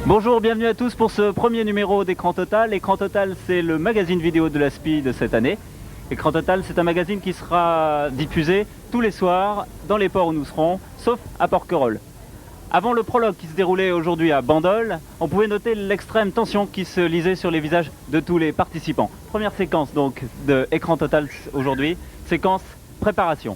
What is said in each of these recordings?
Bonjour, bienvenue à tous pour ce premier numéro d'Écran Total. Écran Total, c'est le magazine vidéo de la SPI de cette année. Écran Total, c'est un magazine qui sera diffusé tous les soirs dans les ports où nous serons, sauf à Porquerolles. Avant le prologue qui se déroulait aujourd'hui à Bandol, on pouvait noter l'extrême tension qui se lisait sur les visages de tous les participants. Première séquence donc de Écran Total aujourd'hui, séquence préparation.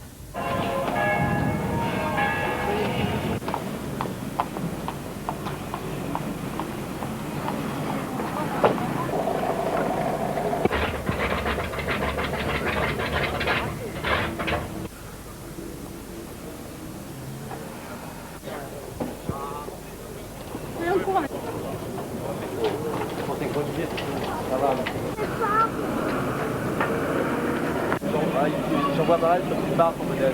J'en vois pas mal sur une barre pour modèle.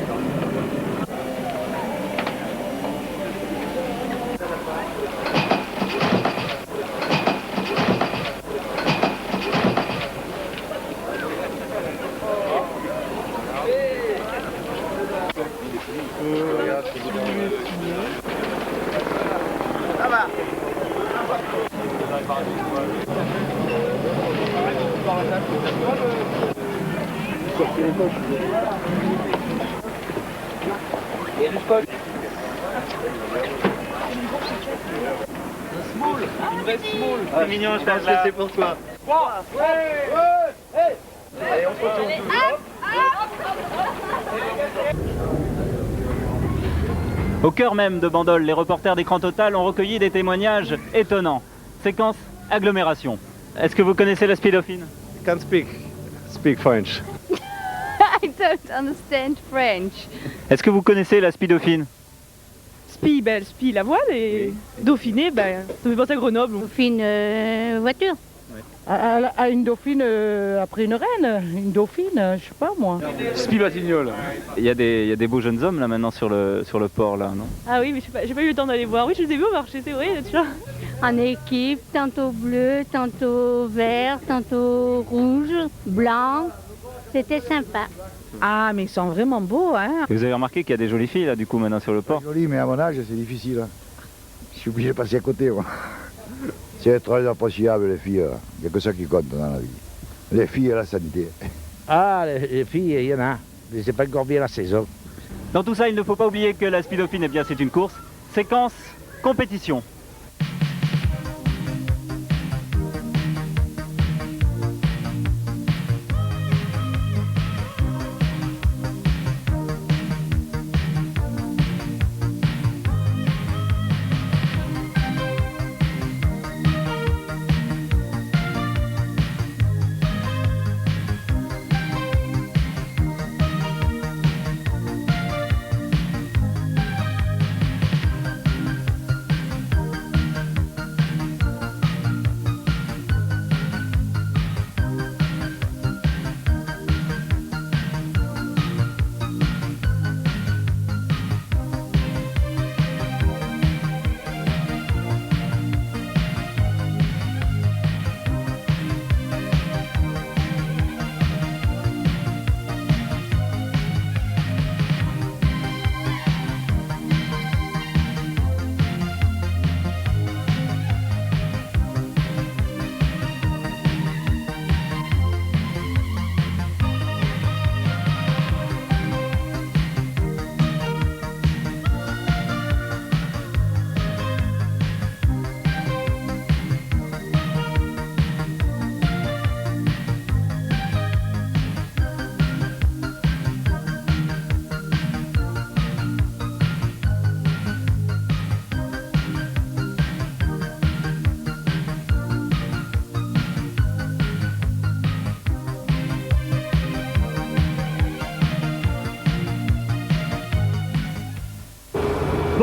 Ça va. Il y a du scotch. Une vraie small. C'est mignon, je pense que c'est pour toi. Allez, on se retourne toujours. Au cœur même de Bandol, les reporters d'Écran Total ont recueilli des témoignages étonnants. Séquence agglomération. Est-ce que vous connaissez la SPI Dauphine? Can speak French. I don't understand French. Est-ce que vous connaissez la SPI Dauphine? SPI, ben, SPI la voile et Dauphiné, ben, ça me fait penser à Grenoble. Dauphine voiture. À une dauphine après une reine, une dauphine, je sais pas moi. SPI Batignolles. Il y a des beaux jeunes hommes là maintenant sur le port là, non? Ah oui, mais j'ai pas eu le temps d'aller voir. Oui, je les ai vus au marché, c'est vrai, tu vois. En équipe, tantôt bleu, tantôt vert, tantôt rouge, blanc. C'était sympa. Ah, mais ils sont vraiment beaux, hein. Et vous avez remarqué qu'il y a des jolies filles là du coup maintenant sur le port? Joli, mais à mon âge, c'est difficile. Hein. Je suis obligé de passer à côté, moi. C'est très appréciable, les filles. Il n'y a que ça qui compte dans la vie. Les filles et la santé. Ah, les filles, il y en a. Mais c'est pas encore bien la saison. Dans tout ça, il ne faut pas oublier que la SPI Dauphine, eh bien, c'est une course. Séquence compétition.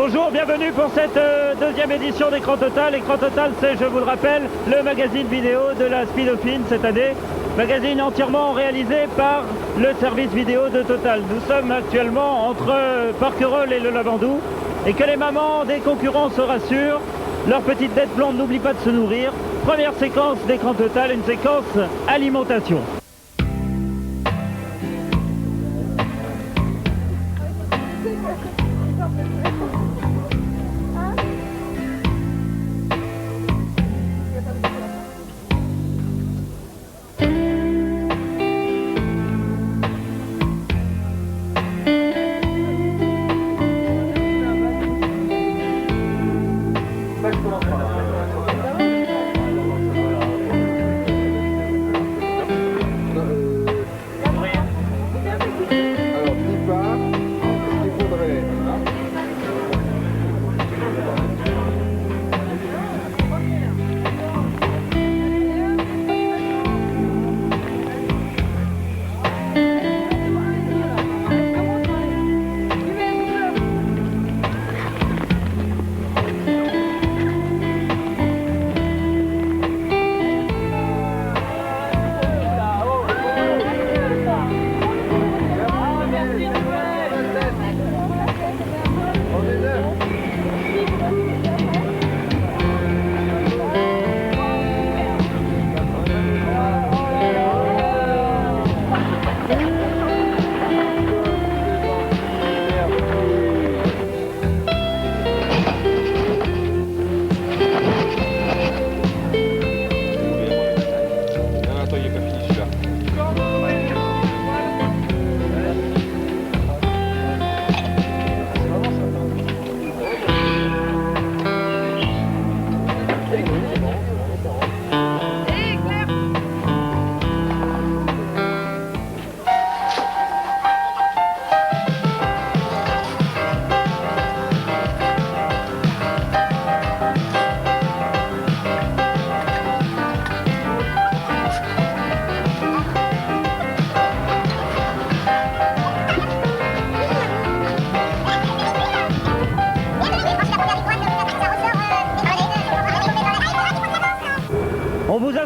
Bonjour, bienvenue pour cette deuxième édition d'Écran Total. Écran Total, c'est, je vous le rappelle, le magazine vidéo de la SPI Dauphine cette année. Magazine entièrement réalisé par le service vidéo de Total. Nous sommes actuellement entre Porquerolles et le Lavandou. Et que les mamans des concurrents se rassurent, leurs petites bêtes blondes n'oublient pas de se nourrir. Première séquence d'Écran Total, une séquence alimentation.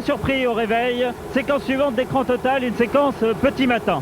surpris au réveil. Séquence suivante d'écran total, une séquence petit matin.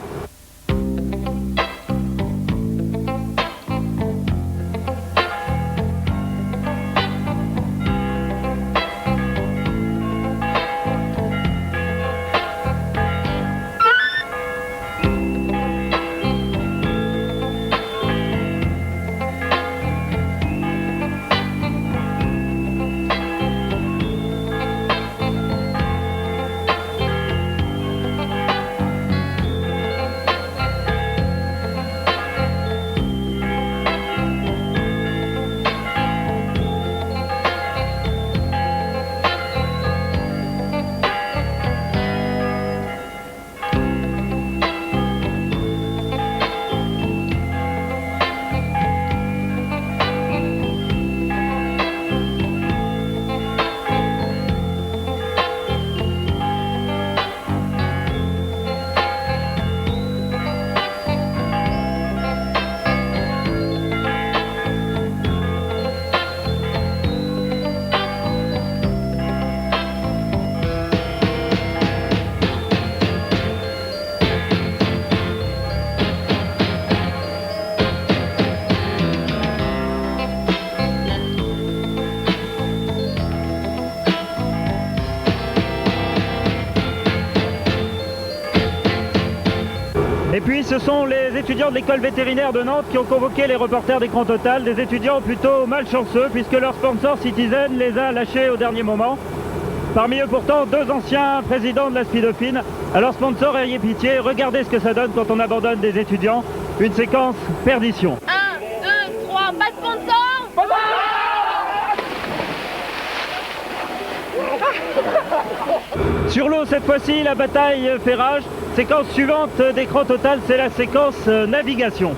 Et puis ce sont les étudiants de l'école vétérinaire de Nantes qui ont convoqué les reporters d'écran total, des étudiants plutôt malchanceux puisque leur sponsor Citizen les a lâchés au dernier moment. Parmi eux pourtant 2 anciens présidents de la SPI Dauphine. Alors sponsor, ayez pitié, regardez ce que ça donne quand on abandonne des étudiants. Une séquence perdition. 1, 2, 3, pas de sponsor! Sur l'eau cette fois-ci, la bataille fait rage. Séquence suivante d'écran total, c'est la séquence navigation.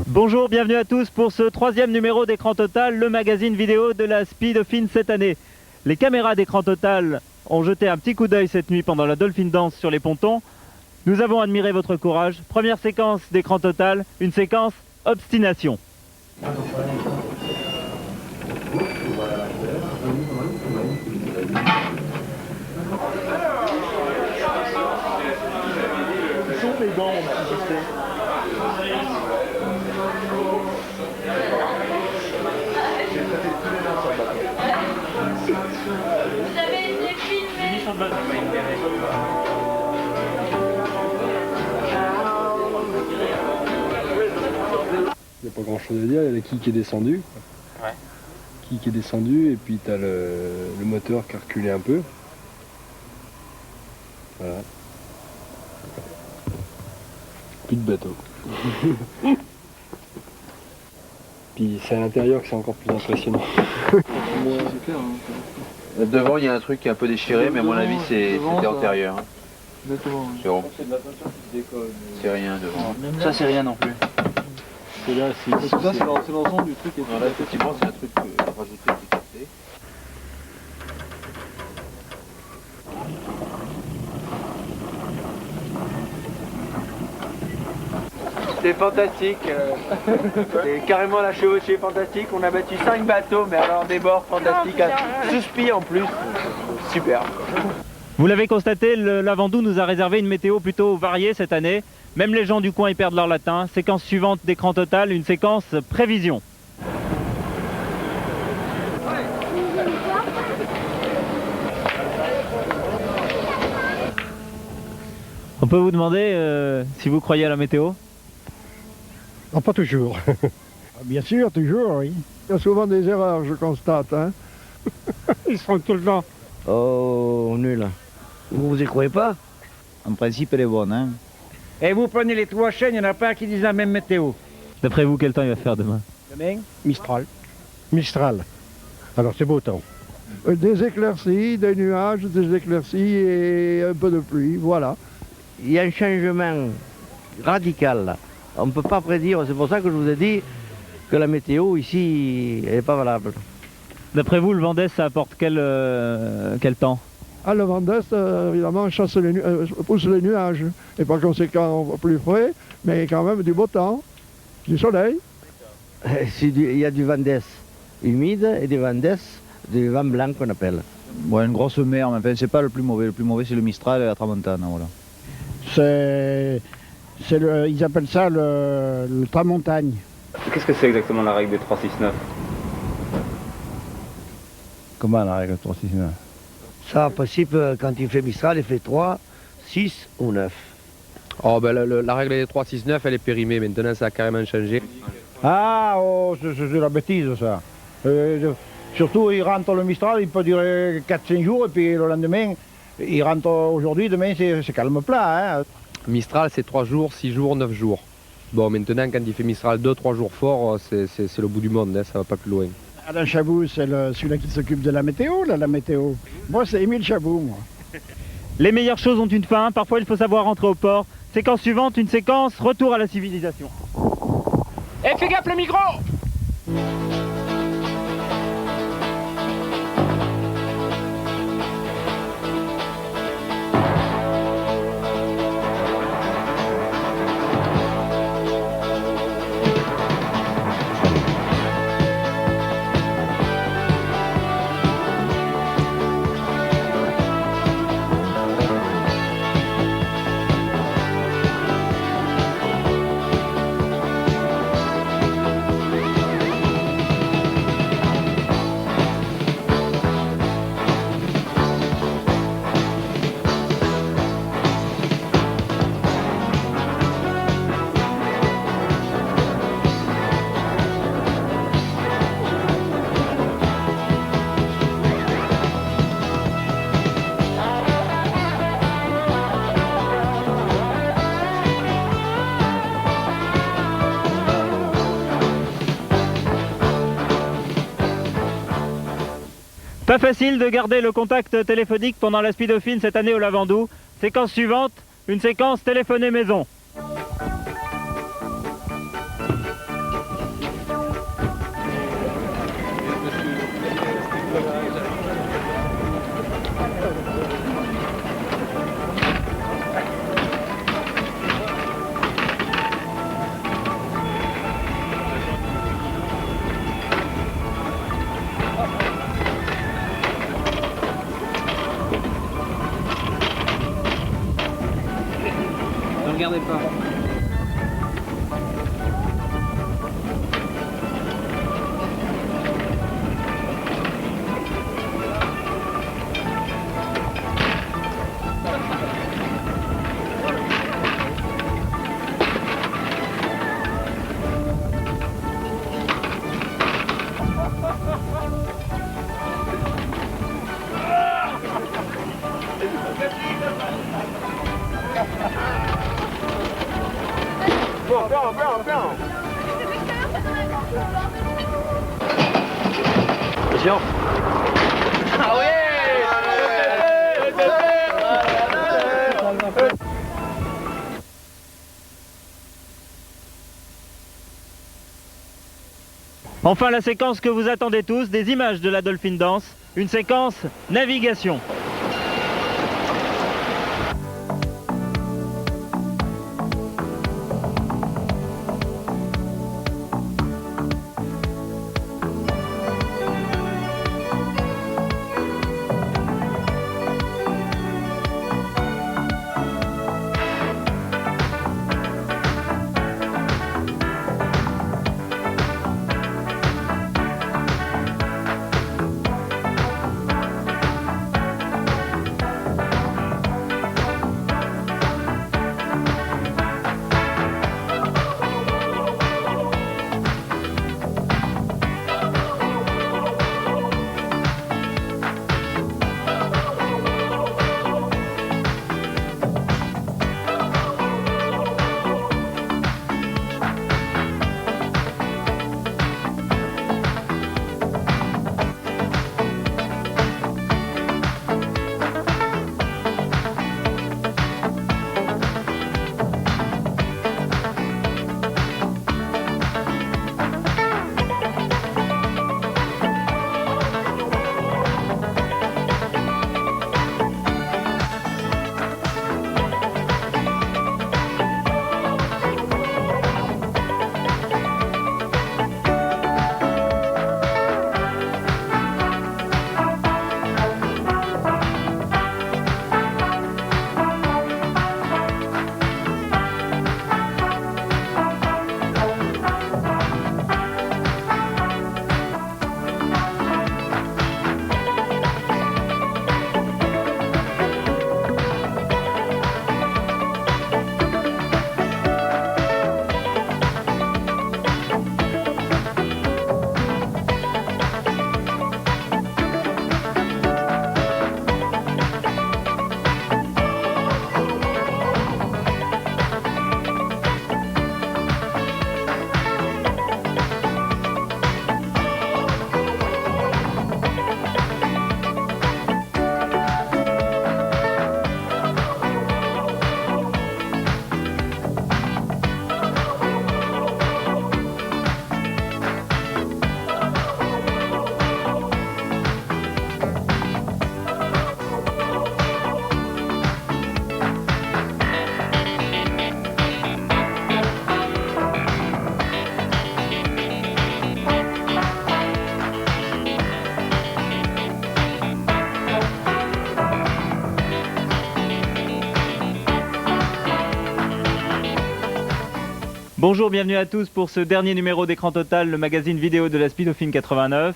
Bonjour, bienvenue à tous pour ce 3e numéro d'Écran Total, le magazine vidéo de la Speed Dauphine cette année. Les caméras d'Écran Total ont jeté un petit coup d'œil cette nuit pendant la Dolphin Dance sur les pontons. Nous avons admiré votre courage. Première séquence d'Écran Total, une séquence obstination. Vous avez été filmé. Il n'y a pas grand chose à dire, il y a la quille qui est descendue. Ouais. Quille qui est descendue et puis tu as le moteur qui a reculé un peu. Voilà. Plus de bateau. Puis c'est à l'intérieur que c'est encore plus impressionnant. Devant, il y a un truc qui est un peu déchiré, mais à mon avis, c'était antérieur. Jérôme. C'est rien devant. Ça c'est rien non plus. C'est là, c'est l'ensemble du truc. Non, là, effectivement, c'est un truc rajouté qui est cassé. C'était fantastique, c'est carrément la chevauchée fantastique, on a battu 5 bateaux, mais alors des bords fantastiques, sous spi en plus, super. Vous l'avez constaté, le Lavandou nous a réservé une météo plutôt variée cette année. Même les gens du coin y perdent leur latin. Séquence suivante d'Écran Total, une séquence prévision. On peut vous demander si vous croyez à la météo ? Non, pas toujours. Bien sûr, toujours, oui. Il y a souvent des erreurs, je constate. Hein. Ils sont tout le temps. Oh, nul. Vous y croyez pas? En principe, elle est bonne. Hein. Et vous prenez les 3 chaînes, il n'y en a pas qui disent la même météo. D'après vous, quel temps il va faire demain? Demain? Mistral. Mistral. Alors c'est beau temps. Des éclaircies, des nuages, des éclaircies et un peu de pluie, voilà. Il y a un changement radical là. On ne peut pas prédire, c'est pour ça que je vous ai dit que la météo ici n'est pas valable. D'après vous, le vent d'est, ça apporte quel temps? Ah, le vent d'est, évidemment, pousse les nuages. Et par conséquent, plus frais, mais quand même du beau temps, du soleil. Il y a du vent d'est humide et du vent d'est, du vent blanc qu'on appelle. Ouais, une grosse mer, mais enfin, c'est pas le plus mauvais. Le plus mauvais, c'est le Mistral et la Tramontane. Voilà. Ils appellent ça le tramontagne. Qu'est-ce que c'est exactement la règle des 369? Comment la règle 369? Ça, en principe, quand il fait Mistral, il fait 3, 6 ou 9. Oh, ben, la règle des 3, 6, 9, elle est périmée. Maintenant, ça a carrément changé. Ah, oh, c'est la bêtise ça. Surtout, il rentre le Mistral, il peut durer 4-5 jours, et puis le lendemain, il rentre aujourd'hui, demain, c'est calme plat. Hein. Mistral, c'est 3 jours, 6 jours, 9 jours. Bon, maintenant, quand il fait Mistral 2-3 jours fort, c'est le bout du monde, hein, ça va pas plus loin. Alain Chabou, c'est celui-là qui s'occupe de la météo, là, la météo. Moi, c'est Émile Chabou, moi. Les meilleures choses ont une fin, parfois il faut savoir rentrer au port. Séquence suivante, une séquence retour à la civilisation. Eh, fais gaffe le micro! Pas facile de garder le contact téléphonique pendant la Speed Dauphine cette année au Lavandou. Séquence suivante, une séquence téléphonée maison. Ne regardez pas. Attention. Ah oui. Enfin la séquence que vous attendez tous, des images de la Dolphin Dance, une séquence navigation. Bonjour, bienvenue à tous pour ce dernier numéro d'Écran Total, le magazine vidéo de la Speed Dauphine 89.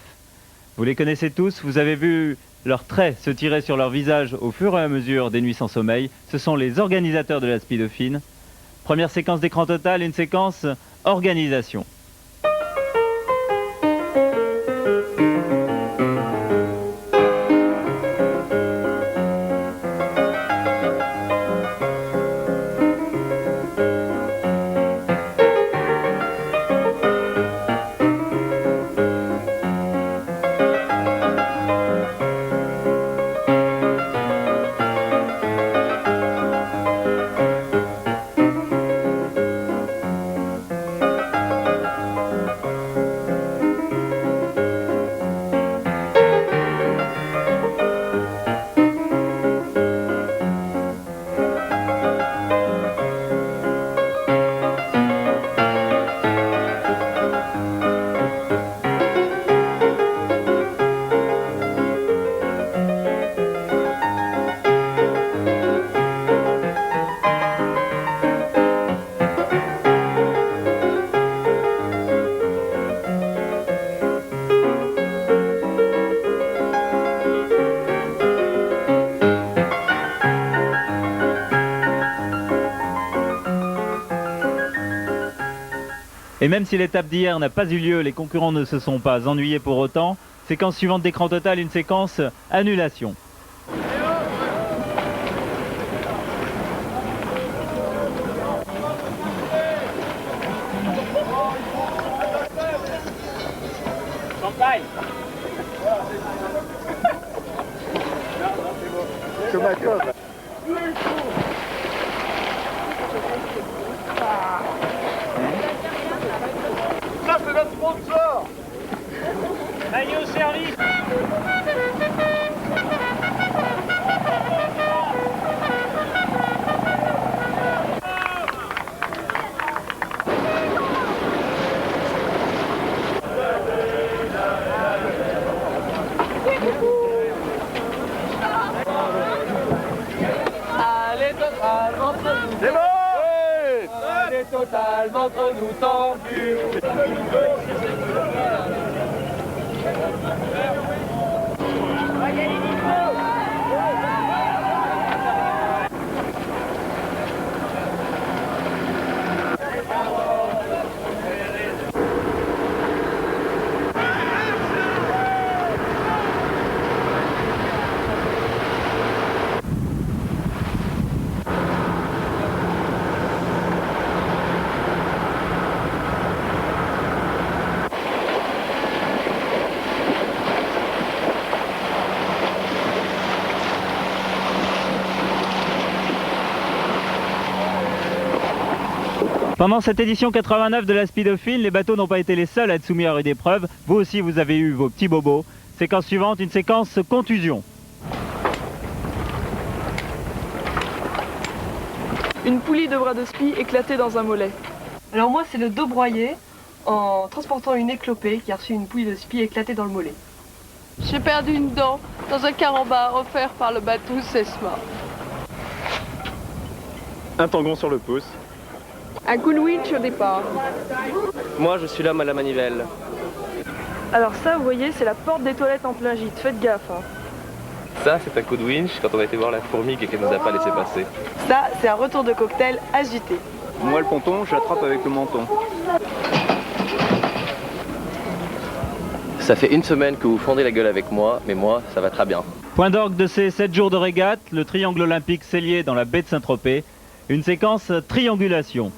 Vous les connaissez tous, vous avez vu leurs traits se tirer sur leur visage au fur et à mesure des nuits sans sommeil. Ce sont les organisateurs de la Speed Dauphine. Première séquence d'Écran Total, une séquence organisation. Et même si l'étape d'hier n'a pas eu lieu, les concurrents ne se sont pas ennuyés pour autant. Séquence suivante d'Écran Total, une séquence annulation. Ça, c'est notre sponsor. Maillot service. Allez, Total, entre nous. C'est bon. Oui. Allez, Total, entre nous tendus. Pendant cette édition 89 de la Speed Dauphine, les bateaux n'ont pas été les seuls à être soumis à rude épreuve. Vous aussi, vous avez eu vos petits bobos. Séquence suivante, une séquence contusion. Une poulie de bras de spi éclatée dans un mollet. Alors moi, c'est le dos broyé en transportant une éclopée qui a reçu une poulie de spi éclatée dans le mollet. J'ai perdu une dent dans un carambar offert par le bateau Sesma. Un tangon sur le pouce. Un coup de winch au départ. Moi, je suis l'homme à la manivelle. Alors ça, vous voyez, c'est la porte des toilettes en plein gîte. Faites gaffe. Hein. Ça, c'est un coup de winch quand on a été voir la fourmi et qu'elle nous a pas laissé passer. Ça, c'est un retour de cocktail agité. Moi, le ponton, je l'attrape avec le menton. Ça fait une semaine que vous fondez la gueule avec moi, mais moi, ça va très bien. Point d'orgue de ces 7 jours de régate, le triangle olympique Célier dans la baie de Saint-Tropez. Une séquence triangulation.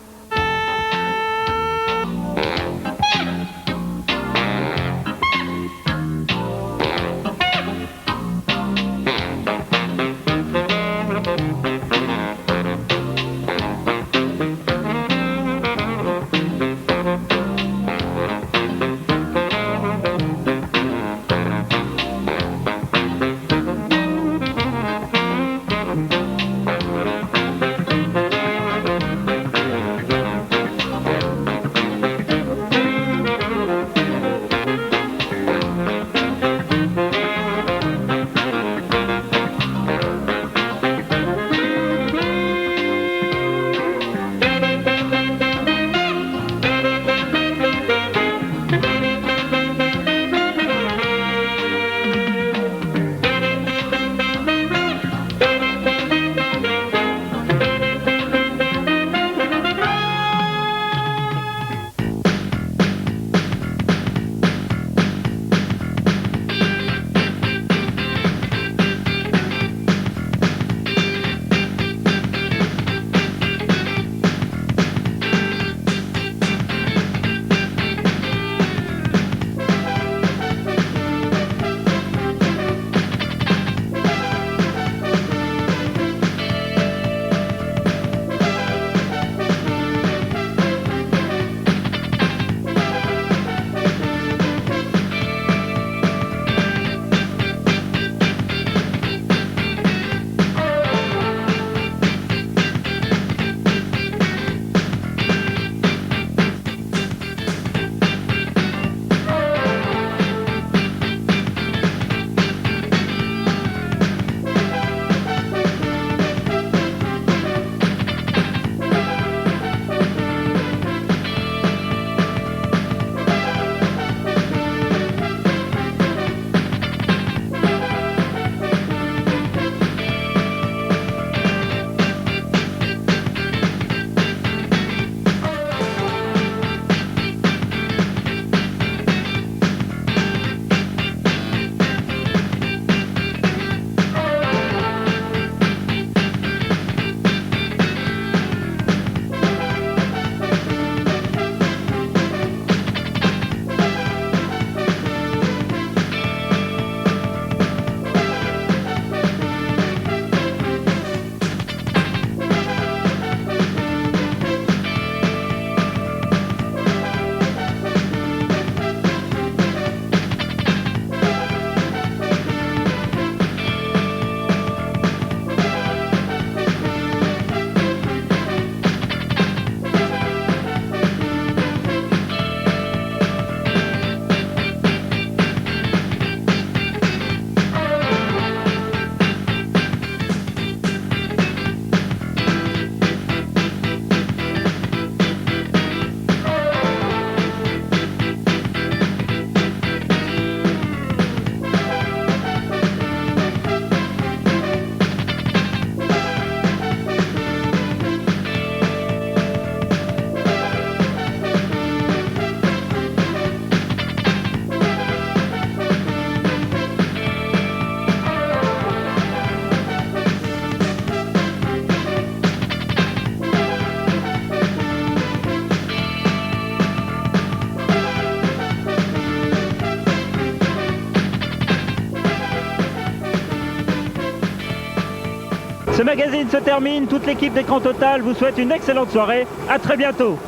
Ce magazine se termine, toute l'équipe d'Écran Total vous souhaite une excellente soirée, à très bientôt.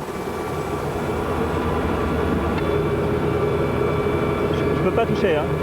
Je peux pas toucher, hein.